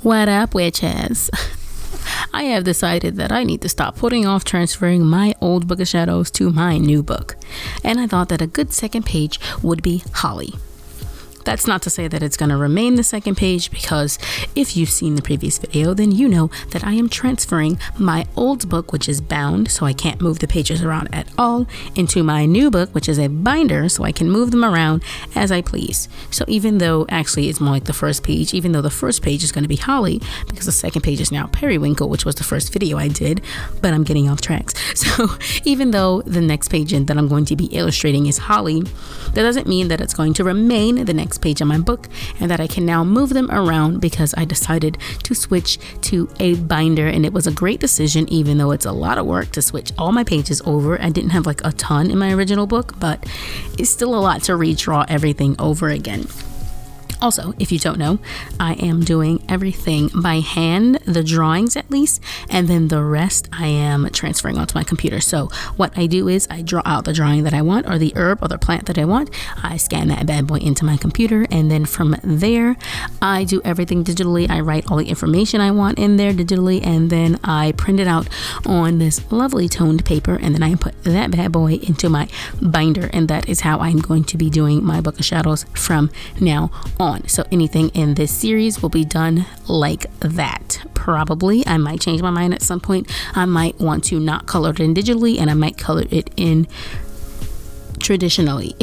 What up, witches? I have decided that I need to stop putting off transferring my old book of shadows to my new book. And I thought that a good second page would be holly. That's not to say that it's going to remain the second page, because if you've seen the previous video, then you know that I am transferring my old book, which is bound, so I can't move the pages around at all, into my new book, which is a binder, so I can move them around as I please. So even though actually it's more like the first page, even though the first page is going to be holly, because the second page is now periwinkle, which was the first video I did, but I'm getting off tracks. So even though the next page that I'm going to be illustrating is holly, that doesn't mean that it's going to remain the next page of my book and that I can now move them around, because I decided to switch to a binder, and it was a great decision, even though it's a lot of work to switch all my pages over. I didn't have like a ton in my original book, but it's still a lot to redraw everything over again. Also, if you don't know, I am doing everything by hand, the drawings at least, and then the rest I am transferring onto my computer. So what I do is I draw out the drawing that I want, or the herb or the plant that I want. I scan that bad boy into my computer, and then from there, I do everything digitally. I write all the information I want in there digitally, and then I print it out on this lovely toned paper, and then I put that bad boy into my binder, and that is how I'm going to be doing my Book of Shadows from now on. So anything in this series will be done like that. Probably I might change my mind at some point. I might want to not color it in digitally, and I might color it in traditionally.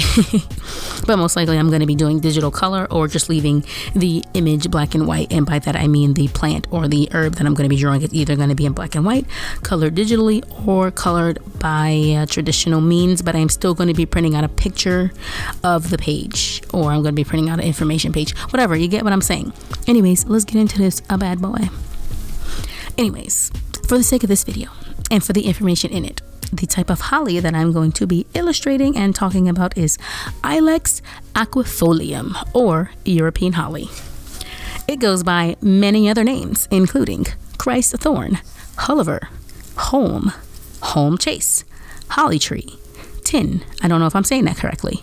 But most likely I'm going to be doing digital color, or just leaving the image black and white, and by that I mean the plant or the herb that I'm going to be drawing is either going to be in black and white, colored digitally, or colored by traditional means. But I'm still going to be printing out a picture of the page, or I'm going to be printing out an information page, whatever. You get what I'm saying. Anyways, let's get into this a bad boy. Anyways, for the sake of this video and for the information in it, the type of holly that I'm going to be illustrating and talking about is Ilex aquifolium, or European holly. It goes by many other names, including Christ thorn, Hulliver, holm chase, holly tree, tin, I don't know if I'm saying that correctly,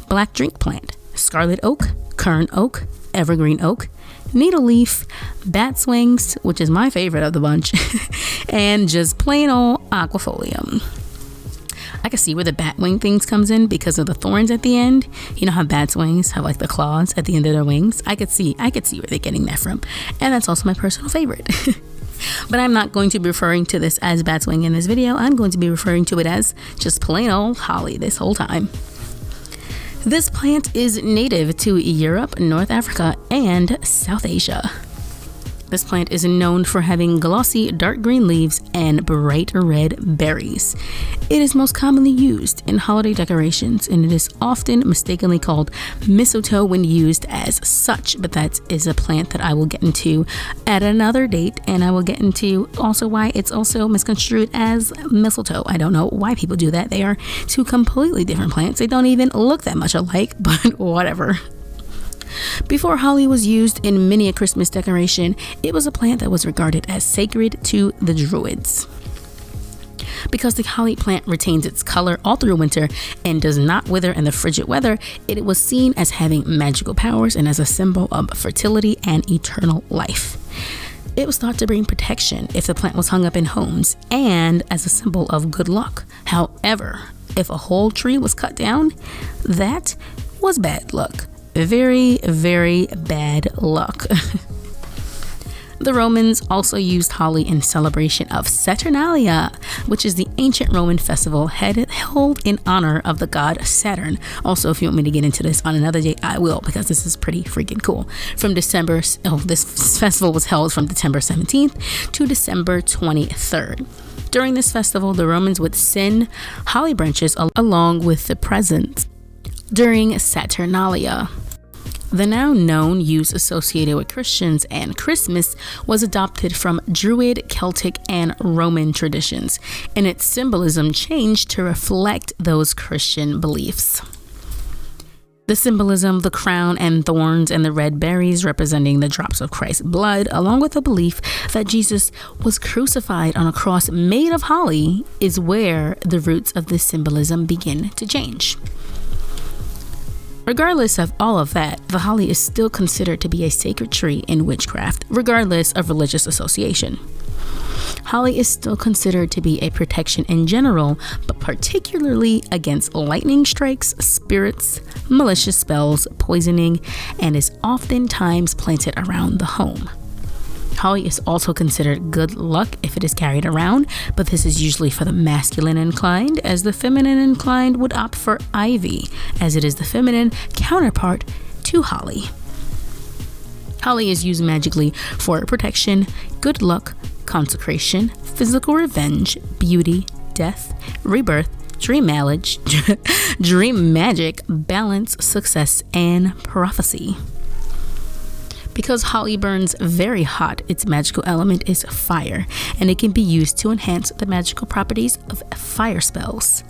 black drink plant, scarlet oak, kern oak, evergreen oak, needle leaf, bat's wings, which is my favorite of the bunch, and just plain old aquifolium. I can see where the bat wing things comes in because of the thorns at the end. You know how bat's wings have like the claws at the end of their wings? I could see where they're getting that from, and that's also my personal favorite. But I'm not going to be referring to this as bat's wing in this video. I'm going to be referring to it as just plain old holly this whole time. This plant is native to Europe, North Africa, and South Asia. This plant is known for having glossy dark green leaves and bright red berries. It is most commonly used in holiday decorations, and it is often mistakenly called mistletoe when used as such, but that is a plant that I will get into at another date, and I will get into also why it's also misconstrued as mistletoe. I don't know why people do that. They are two completely different plants. They don't even look that much alike, but whatever. Before holly was used in many a Christmas decoration, it was a plant that was regarded as sacred to the Druids. Because the holly plant retains its color all through winter and does not wither in the frigid weather, it was seen as having magical powers and as a symbol of fertility and eternal life. It was thought to bring protection if the plant was hung up in homes, and as a symbol of good luck. However, if a whole tree was cut down, that was bad luck. Very, very bad luck. The Romans also used holly in celebration of Saturnalia, which is the ancient Roman festival held in honor of the god Saturn. Also, if you want me to get into this on another day, I will, because this is pretty freaking cool. This festival was held from December 17th to December 23rd. During this festival, the Romans would send holly branches along with the presents during Saturnalia. The now known use associated with Christians and Christmas was adopted from Druid, Celtic, and Roman traditions, and its symbolism changed to reflect those Christian beliefs. The symbolism, the crown and thorns, and the red berries representing the drops of Christ's blood, along with the belief that Jesus was crucified on a cross made of holly, is where the roots of this symbolism begin to change. Regardless of all of that, the holly is still considered to be a sacred tree in witchcraft, regardless of religious association. Holly is still considered to be a protection in general, but particularly against lightning strikes, spirits, malicious spells, poisoning, and is oftentimes planted around the home. Holly is also considered good luck if it is carried around, but this is usually for the masculine inclined, as the feminine inclined would opt for ivy, as it is the feminine counterpart to holly. Holly is used magically for protection, good luck, consecration, physical revenge, beauty, death, rebirth, dream magic, balance, success, and prophecy. Because holly burns very hot, its magical element is fire, and it can be used to enhance the magical properties of fire spells.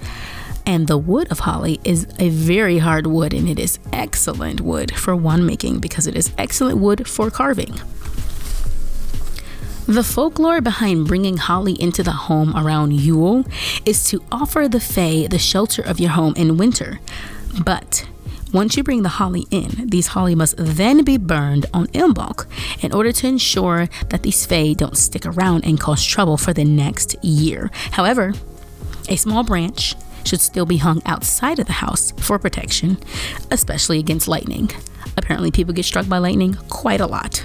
And the wood of holly is a very hard wood, and it is excellent wood for wand making because it is excellent wood for carving. The folklore behind bringing holly into the home around Yule is to offer the fae the shelter of your home in winter. But once you bring the holly in, these holly must then be burned on Imbolc in order to ensure that these fae don't stick around and cause trouble for the next year. However, a small branch should still be hung outside of the house for protection, especially against lightning. Apparently, people get struck by lightning quite a lot.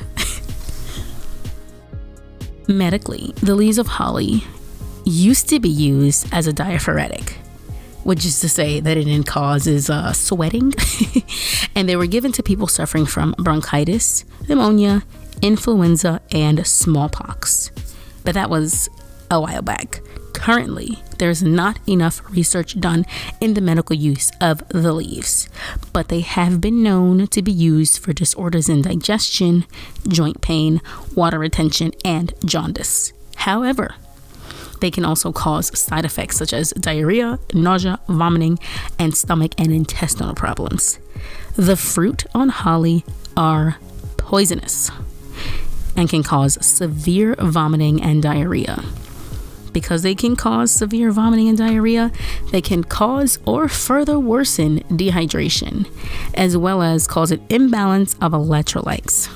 Medically, the leaves of holly used to be used as a diaphoretic, which is to say that it causes sweating, and they were given to people suffering from bronchitis, pneumonia, influenza, and smallpox. But that was a while back. Currently, there's not enough research done in the medical use of the leaves, but they have been known to be used for disorders in digestion, joint pain, water retention, and jaundice. However, they can also cause side effects such as diarrhea, nausea, vomiting, and stomach and intestinal problems. The fruit on holly are poisonous and can cause severe vomiting and diarrhea. Because they can cause severe vomiting and diarrhea, they can cause or further worsen dehydration, as well as cause an imbalance of electrolytes.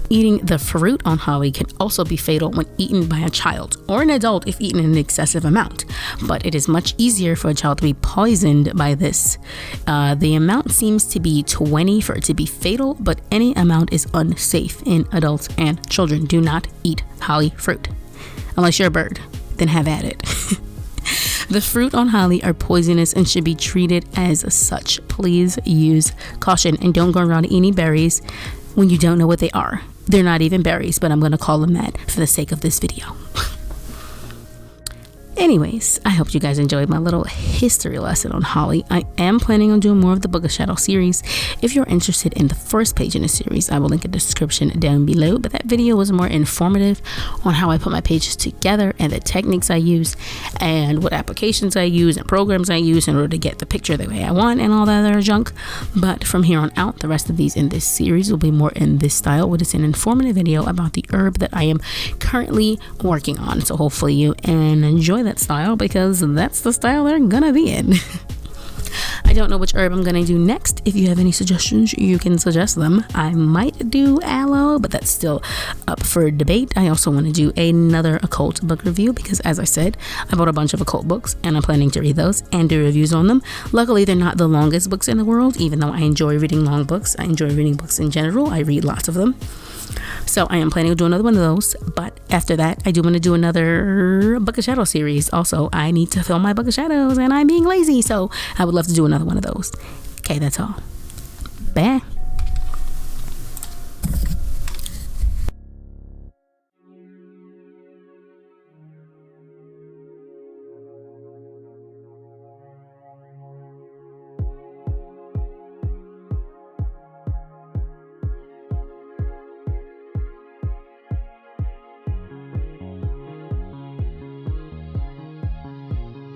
Eating the fruit on holly can also be fatal when eaten by a child or an adult if eaten in an excessive amount, but it is much easier for a child to be poisoned by this. The amount seems to be 20 for it to be fatal, but any amount is unsafe in adults and children. Do not eat holly fruit. Unless you're a bird, then have at it. The fruit on holly are poisonous and should be treated as such. Please use caution and don't go around eating berries when you don't know what they are. They're not even berries, but I'm going to call them that for the sake of this video. Anyways, I hope you guys enjoyed my little history lesson on holly. I am planning on doing more of the Book of Shadow series. If you're interested in the first page in the series, I will link a description down below. But that video was more informative on how I put my pages together and the techniques I use and what applications I use and programs I use in order to get the picture the way I want and all that other junk. But from here on out, the rest of these in this series will be more in this style, which is an informative video about the herb that I am currently working on. So hopefully you enjoy that style, because that's the style they're gonna be in. I don't know which herb I'm gonna do next. If you have any suggestions, you can suggest them. I might do aloe, but that's still up for debate. I also want to do another occult book review because, as I said, I bought a bunch of occult books and I'm planning to read those and do reviews on them. Luckily, they're not the longest books in the world, even though I enjoy reading long books. I enjoy reading books in general. I read lots of them. So I am planning to do another one of those, but after that I do want to do another Book of Shadow series. Also, I need to film my Book of Shadows and I'm being lazy, so I would love to do another one of those. Okay, that's all. Bye.